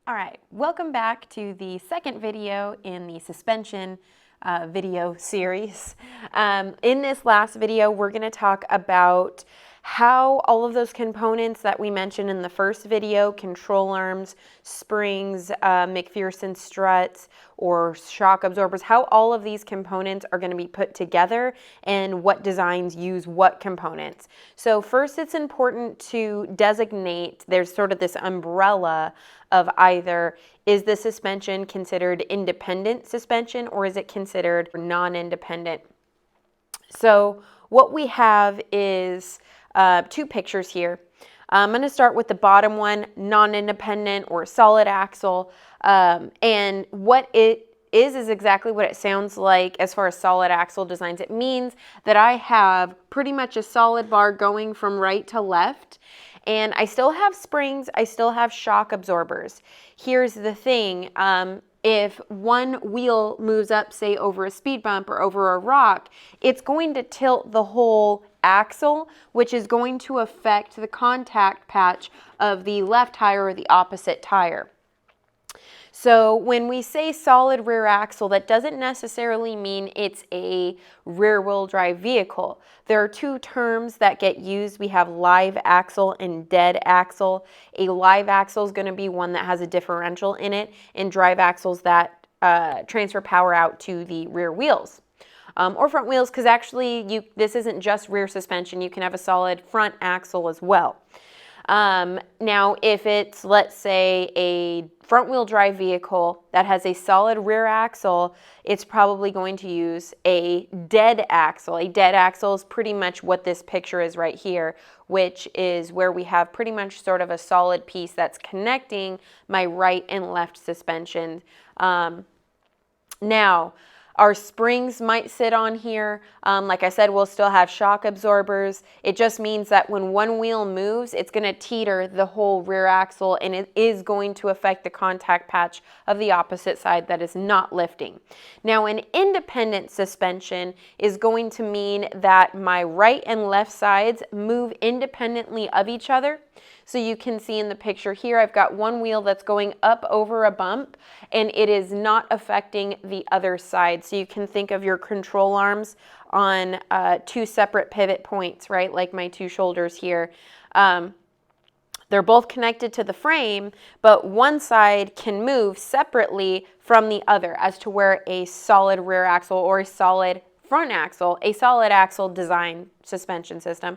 All right, welcome back to the second video in the suspension video series. In this last video, we're going to talk about how all of those components that we mentioned in the first video, control arms, springs, McPherson struts, or shock absorbers, how all of these components are going to be put together and what designs use what components. So first, it's important to designate, there's sort of this umbrella of either is the suspension considered independent suspension or is it considered non-independent. So what we have is two pictures here. I'm going to start with the bottom one, non-independent or solid axle, and what it is exactly what it sounds like as far as solid axle designs. It means that I have pretty much a solid bar going from right to left, and I still have springs, I still have shock absorbers. Here's the thing, if one wheel moves up, say over a speed bump or over a rock, it's going to tilt the whole axle, which is going to affect the contact patch of the left tire or the opposite tire. So when we say solid rear axle, that doesn't necessarily mean it's a rear-wheel drive vehicle. There are two terms that get used. We have live axle and dead axle. A live axle is going to be one that has a differential in it, and drive axles that transfer power out to the rear wheels. Or front wheels, because actually this isn't just rear suspension. You can have a solid front axle as well. Now, if it's, let's say, a front-wheel drive vehicle that has a solid rear axle, it's probably going to use a dead axle. A dead axle is pretty much what this picture is right here, which is where we have pretty much sort of a solid piece that's connecting my right and left suspension. Now, our springs might sit on here. Like I said, we'll still have shock absorbers. It just means that when one wheel moves, it's going to teeter the whole rear axle, and it is going to affect the contact patch of the opposite side that is not lifting. Now, an independent suspension is going to mean that my right and left sides move independently of each other. So you can see in the picture here, I've got one wheel that's going up over a bump, and it is not affecting the other side. So you can think of your control arms on two separate pivot points, right? Like my two shoulders here. They're both connected to the frame, but one side can move separately from the other, as to where a solid rear axle or a solid front axle, a solid axle design suspension system,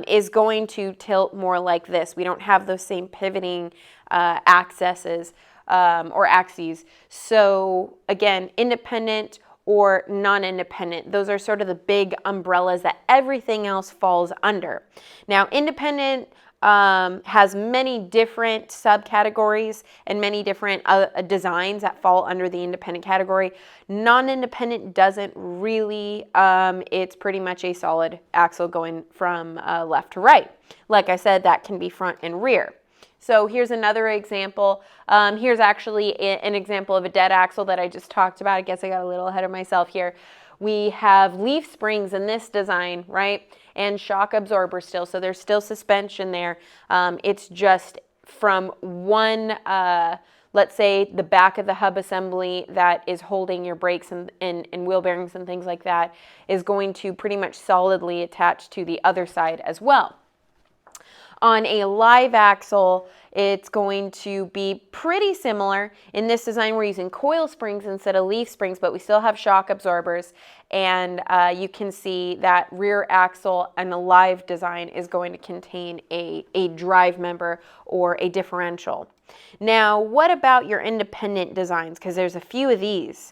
is going to tilt more like this. We don't have those same pivoting axes or axes. So again, independent or non-independent, those are sort of the big umbrellas that everything else falls under. Now, independent has many different subcategories and many different designs that fall under the independent category. Non-independent doesn't really, it's pretty much a solid axle going from left to right. Like I said, that can be front and rear. So here's another example. Here's actually an example of a dead axle that I just talked about. I guess I got a little ahead of myself here. We have leaf springs in this design, right? And shock absorber still, so there's still suspension there. It's just from one, let's say the back of the hub assembly that is holding your brakes and wheel bearings and things like that is going to pretty much solidly attach to the other side as well. On a live axle, it's going to be pretty similar. In this design, we're using coil springs instead of leaf springs, but we still have shock absorbers. And you can see that rear axle and a live design is going to contain a drive member or a differential. Now, what about your independent designs? Because there's a few of these.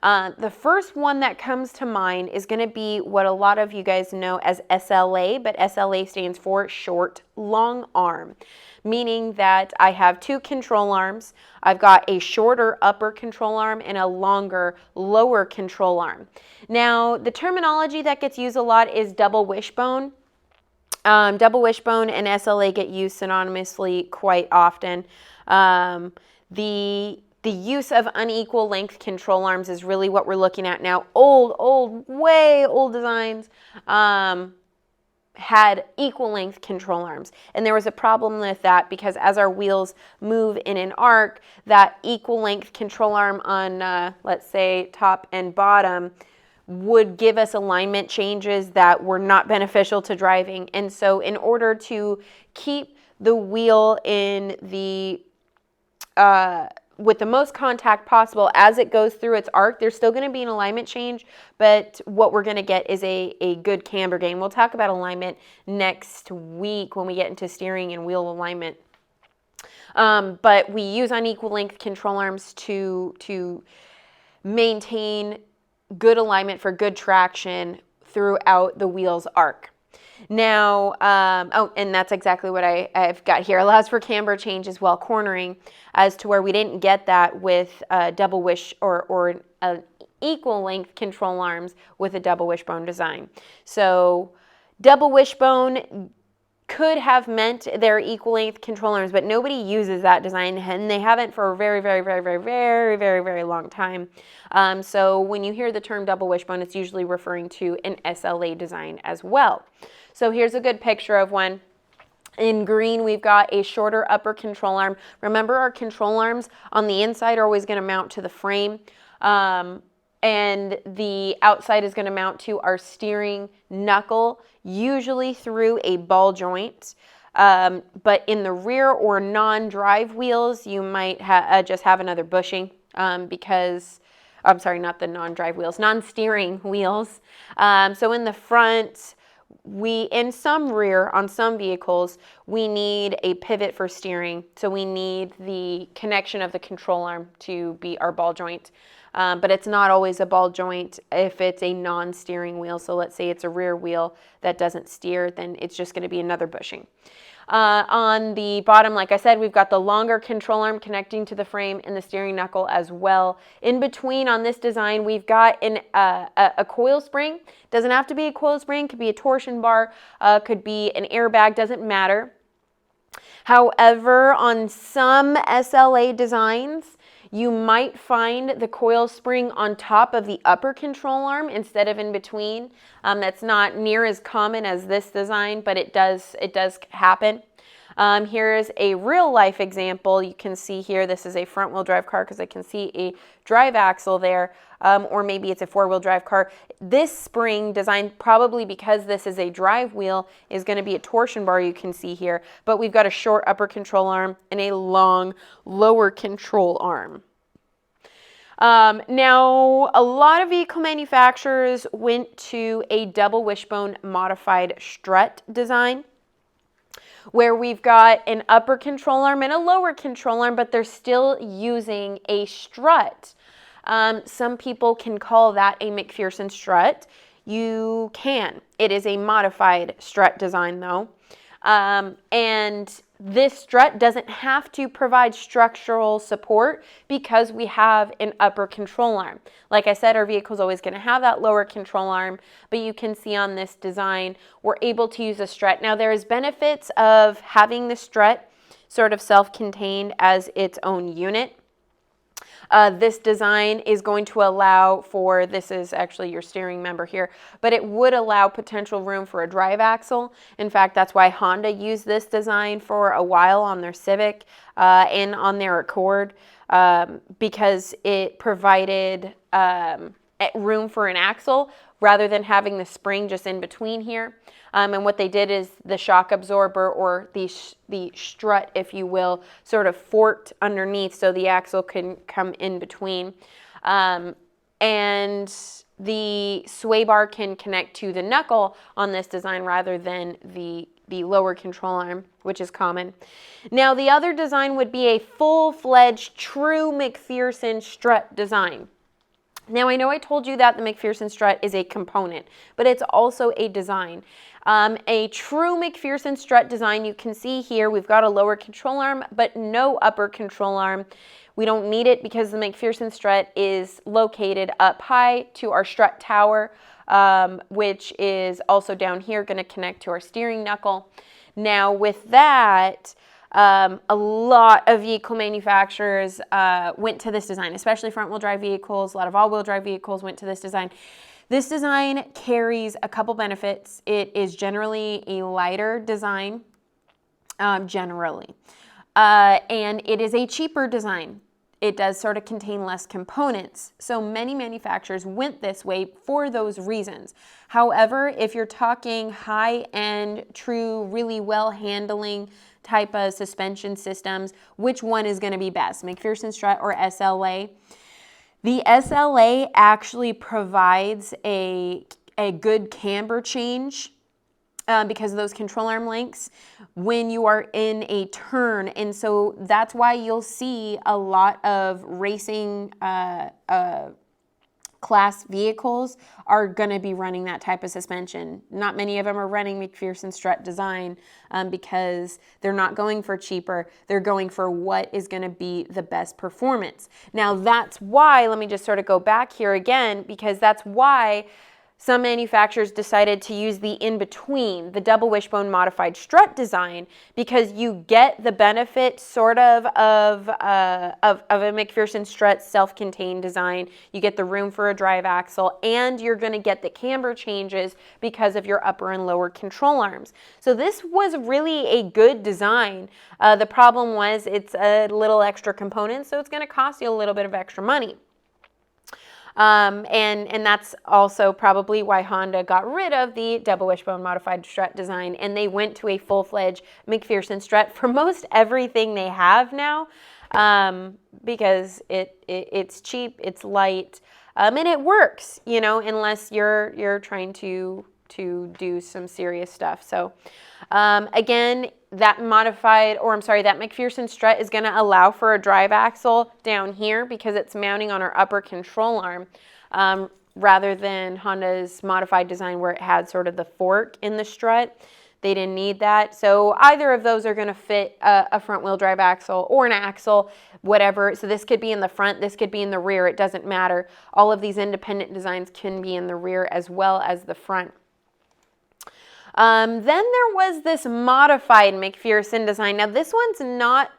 The first one that comes to mind is going to be what a lot of you guys know as SLA, but SLA stands for short long arm, meaning that I have two control arms. I've got a shorter upper control arm and a longer lower control arm. Now, the terminology that gets used a lot is double wishbone. Double wishbone and SLA get used synonymously quite often. The use of unequal length control arms is really what we're looking at now. Way old designs had equal length control arms. And there was a problem with that because as our wheels move in an arc, that equal length control arm on, let's say, top and bottom would give us alignment changes that were not beneficial to driving. And so in order to keep the wheel in the with the most contact possible as it goes through its arc, there's still going to be an alignment change, but what we're going to get is a good camber gain. We'll talk about alignment next week when we get into steering and wheel alignment. But we use unequal length control arms to maintain good alignment for good traction throughout the wheel's arc. Now, oh, and that's exactly what I've got here. Allows for camber changes while cornering, as to where we didn't get that with double wish or equal length control arms with a double wishbone design. So double wishbone could have meant they're equal length control arms, but nobody uses that design, and they haven't for a very long time. So when you hear the term double wishbone, it's usually referring to an SLA design as well. So here's a good picture of one. In green, we've got a shorter upper control arm. Remember, our control arms on the inside are always going to mount to the frame, and the outside is going to mount to our steering knuckle, usually through a ball joint. But in the rear or non-drive wheels, you might just have another bushing because, I'm sorry, not the non-drive wheels, non-steering wheels. So in the front, in some rear, on some vehicles, we need a pivot for steering. So we need the connection of the control arm to be our ball joint. But it's not always a ball joint if it's a non-steering wheel. So let's say it's a rear wheel that doesn't steer, then it's just going to be another bushing. On the bottom, like I said, we've got the longer control arm connecting to the frame and the steering knuckle as well. In between on this design, we've got a coil spring. Doesn't have to be a coil spring, could be a torsion bar, could be an airbag, doesn't matter. However, on some SLA designs, you might find the coil spring on top of the upper control arm instead of in between. That's not near as common as this design, but it does happen. Here's a real life example. You can see here, this is a front wheel drive car because I can see a drive axle there, or maybe it's a four-wheel drive car. This spring designed probably because this is a drive wheel is going to be a torsion bar, you can see here, but we've got a short upper control arm and a long lower control arm. Now, a lot of vehicle manufacturers went to a double wishbone modified strut design, where we've got an upper control arm and a lower control arm, but they're still using a strut. Some people can call that a McPherson Strut. You can. It is a modified strut design though. And this strut doesn't have to provide structural support because we have an upper control arm. Like I said, our vehicle is always going to have that lower control arm, but you can see on this design, we're able to use a strut. Now, there's benefits of having the strut sort of self-contained as its own unit. This design is going to allow for, this is actually your steering member here, but it would allow potential room for a drive axle. In fact, that's why Honda used this design for a while on their Civic and on their Accord, because it provided room for an axle rather than having the spring just in between here. And what they did is the shock absorber, or the strut, if you will, sort of forked underneath so the axle can come in between. And the sway bar can connect to the knuckle on this design rather than the lower control arm, which is common. Now, the other design would be a full-fledged true McPherson strut design. Now, I know I told you that the McPherson Strut is a component, but it's also a design. A true McPherson Strut design, you can see here, we've got a lower control arm, but no upper control arm. We don't need it because the McPherson Strut is located up high to our strut tower, which is also down here, going to connect to our steering knuckle. Now, with that, a lot of vehicle manufacturers went to this design, especially front-wheel drive vehicles. A lot of all-wheel drive vehicles went to this design. This design carries a couple benefits. It is generally a lighter design, generally. And it is a cheaper design. It does sort of contain less components. So many manufacturers went this way for those reasons. However, if you're talking high-end, true, really well-handling type of suspension systems, which one is going to be best, McPherson Strut or SLA? The SLA actually provides a good camber change because of those control arm lengths when you are in a turn. And so that's why you'll see a lot of racing class vehicles are going to be running that type of suspension. Not many of them are running McPherson Strut design because they're not going for cheaper. They're going for what is going to be the best performance. Now that's why, let me just sort of go back here again, because that's why some manufacturers decided to use the in-between, the double wishbone modified strut design, because you get the benefit sort of a McPherson Strut self-contained design. You get the room for a drive axle, and you're going to get the camber changes because of your upper and lower control arms. So this was really a good design. The problem was it's a little extra component, so it's going to cost you a little bit of extra money. And that's also probably why Honda got rid of the double wishbone modified strut design, and they went to a full-fledged McPherson Strut for most everything they have now, because it's cheap, it's light, and it works, you know, unless you're trying to do some serious stuff. So again, that McPherson Strut is going to allow for a drive axle down here because it's mounting on our upper control arm, rather than Honda's modified design where it had sort of the fork in the strut. They didn't need that. So either of those are going to fit a front wheel drive axle or an axle, whatever. So this could be in the front, this could be in the rear. It doesn't matter. All of these independent designs can be in the rear as well as the front. Then there was this modified McPherson design. Now this one's not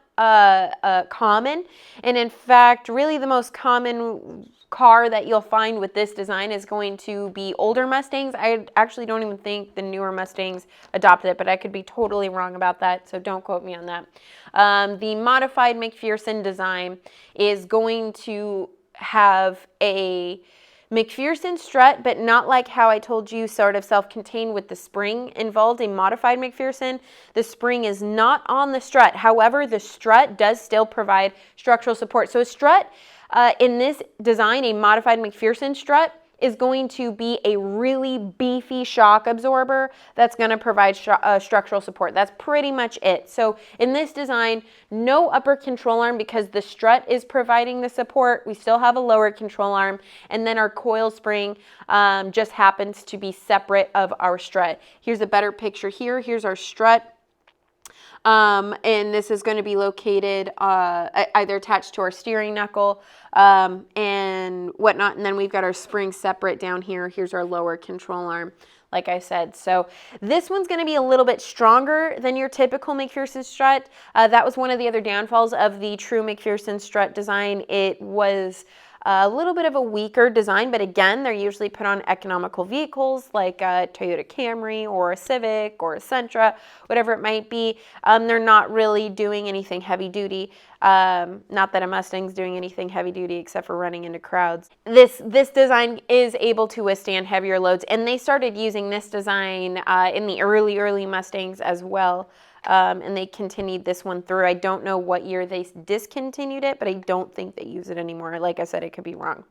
common, and in fact really the most common car that you'll find with this design is going to be older Mustangs. I actually don't even think the newer Mustangs adopted it, but I could be totally wrong about that, so don't quote me on that. The modified McPherson design is going to have a McPherson Strut, but not like how I told you, sort of self-contained with the spring involved, a modified McPherson. The spring is not on the strut. However, the strut does still provide structural support. So a strut in this design, a modified McPherson Strut, is going to be a really beefy shock absorber that's going to provide structural support. That's pretty much it. So in this design, no upper control arm because the strut is providing the support. We still have a lower control arm, and then our coil spring just happens to be separate of our strut. Here's a better picture here. Here's our strut. And this is going to be located either attached to our steering knuckle and whatnot. And then we've got our spring separate down here. Here's our lower control arm, like I said. So this one's going to be a little bit stronger than your typical McPherson Strut. That was one of the other downfalls of the true McPherson Strut design. It was a little bit of a weaker design, but again, they're usually put on economical vehicles like a Toyota Camry or a Civic or a Sentra, whatever it might be. They're not really doing anything heavy duty. Not that a Mustang's doing anything heavy duty except for running into crowds. This design is able to withstand heavier loads, and they started using this design in the early Mustangs as well. And they continued this one through. I don't know what year they discontinued it, but I don't think they use it anymore. Like I said, it could be wrong.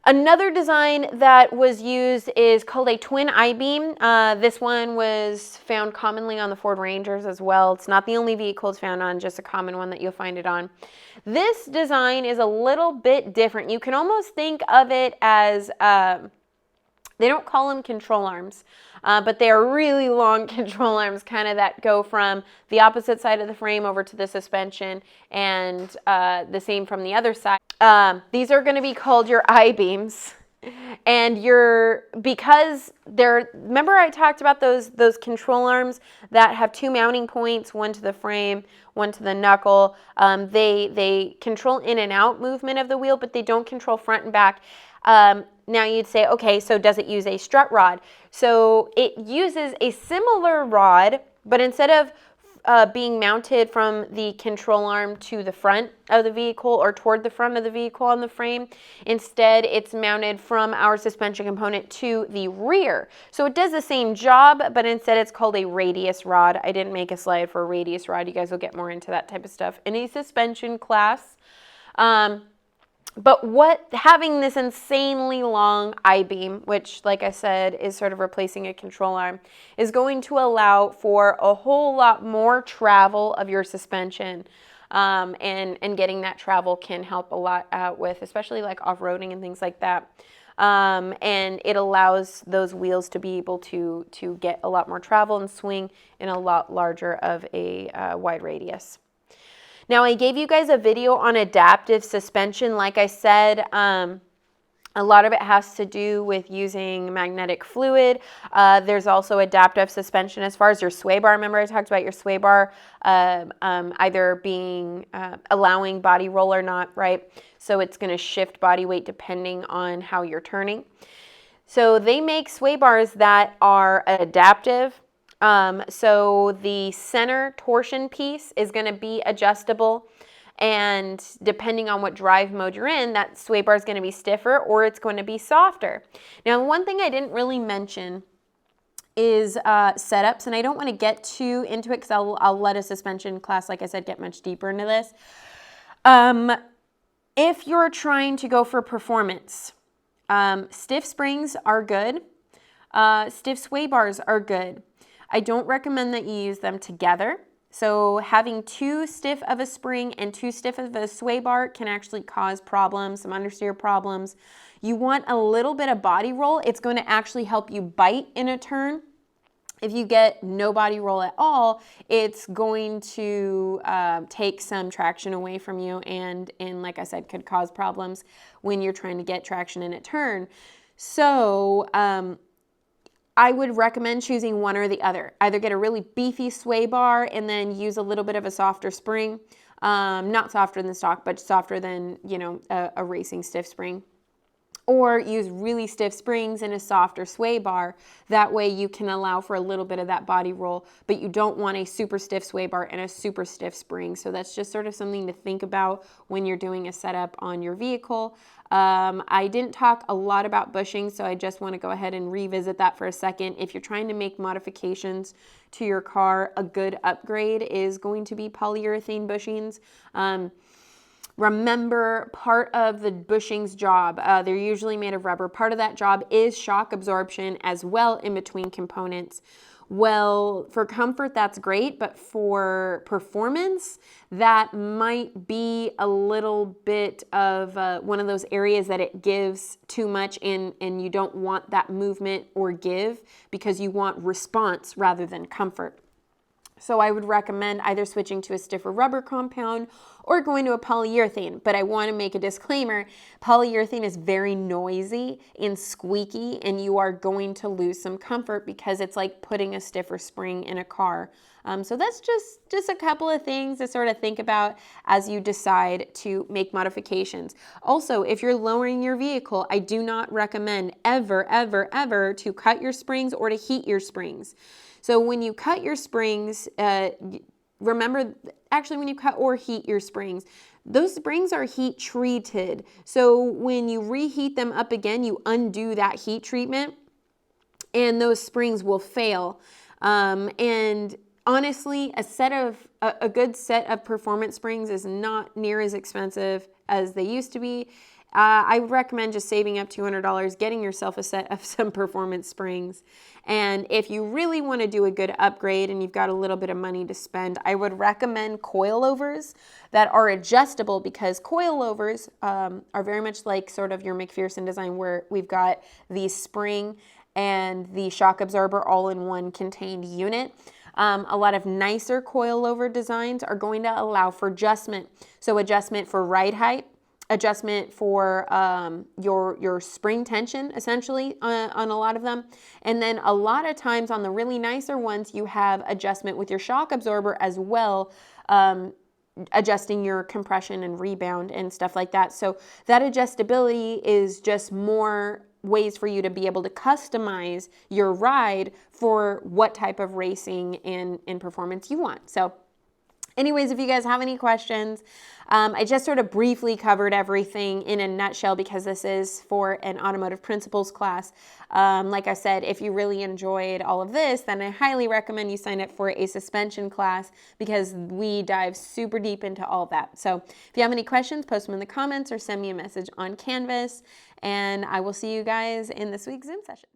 Another design that was used is called a twin IBeam. This one was found commonly on the Ford Rangers as well. It's not the only vehicle it's found on, just a common one that you'll find it on. This design is a little bit different. You can almost think of it as, they don't call them control arms, but they are really long control arms, kind of that go from the opposite side of the frame over to the suspension, and the same from the other side. These are going to be called your I-beams, and because they're, remember I talked about those control arms that have two mounting points, one to the frame, one to the knuckle. They control in and out movement of the wheel, but they don't control front and back. Now you'd say, okay, so does it use a strut rod? So it uses a similar rod, but instead of being mounted from the control arm to the front of the vehicle or toward the front of the vehicle on the frame, instead it's mounted from our suspension component to the rear. So it does the same job, but instead it's called a radius rod. I didn't make a slide for a radius rod. You guys will get more into that type of stuff in a suspension class. But having this insanely long I-beam, which like I said is sort of replacing a control arm, is going to allow for a whole lot more travel of your suspension. And getting that travel can help a lot out with, especially like off-roading and things like that. And it allows those wheels to be able to get a lot more travel and swing in a lot larger of a wide radius. Now, I gave you guys a video on adaptive suspension. Like I said, a lot of it has to do with using magnetic fluid. There's also adaptive suspension as far as your sway bar. Remember I talked about your sway bar either being allowing body roll or not, right? So it's going to shift body weight depending on how you're turning. So they make sway bars that are adaptive. So the center torsion piece is going to be adjustable, and depending on what drive mode you're in, that sway bar is going to be stiffer or it's going to be softer. Now, one thing I didn't really mention is setups, and I don't want to get too into it because I'll let a suspension class, like I said, get much deeper into this. If you're trying to go for performance, stiff springs are good. Stiff sway bars are good. I don't recommend that you use them together. So having too stiff of a spring and too stiff of a sway bar can actually cause problems, some understeer problems. You want a little bit of body roll. It's going to actually help you bite in a turn. If you get no body roll at all, it's going to take some traction away from you and like I said, could cause problems when you're trying to get traction in a turn. So I would recommend choosing one or the other. Either get a really beefy sway bar and then use a little bit of a softer spring. Not softer than stock, but softer than, a racing stiff spring. Or use really stiff springs and a softer sway bar. That way you can allow for a little bit of that body roll, but you don't want a super stiff sway bar and a super stiff spring. So that's just sort of something to think about when you're doing a setup on your vehicle. I didn't talk a lot about bushings, so I just want to go ahead and revisit that for a second. If you're trying to make modifications to your car, a good upgrade is going to be polyurethane bushings. Remember, part of the bushings job, they're usually made of rubber. Part of that job is shock absorption as well in between components. Well, for comfort, that's great, but for performance, that might be a little bit of one of those areas that it gives too much and you don't want that movement or give because you want response rather than comfort. So I would recommend either switching to a stiffer rubber compound or going to a polyurethane. But I want to make a disclaimer, polyurethane is very noisy and squeaky, and you are going to lose some comfort because it's like putting a stiffer spring in a car. So that's just a couple of things to sort of think about as you decide to make modifications. Also, if you're lowering your vehicle, I do not recommend ever, ever, ever to cut your springs or to heat your springs. So when you cut your springs, remember, actually when you cut or heat your springs, those springs are heat treated. So when you reheat them up again, you undo that heat treatment and those springs will fail. And honestly, a good set of performance springs is not near as expensive as they used to be. I would recommend just saving up $200, getting yourself a set of some performance springs. And if you really want to do a good upgrade and you've got a little bit of money to spend, I would recommend coilovers that are adjustable, because coilovers are very much like sort of your McPherson design, where we've got the spring and the shock absorber all in one contained unit. A lot of nicer coilover designs are going to allow for adjustment. So adjustment for ride height, adjustment for your spring tension, essentially, on a lot of them. And then a lot of times on the really nicer ones, you have adjustment with your shock absorber as well, adjusting your compression and rebound and stuff like that. So that adjustability is just more ways for you to be able to customize your ride for what type of racing and performance you want. So anyways, if you guys have any questions, I just sort of briefly covered everything in a nutshell because this is for an automotive principles class. Like I said, if you really enjoyed all of this, then I highly recommend you sign up for a suspension class because we dive super deep into all of that. So if you have any questions, post them in the comments or send me a message on Canvas, and I will see you guys in this week's Zoom session.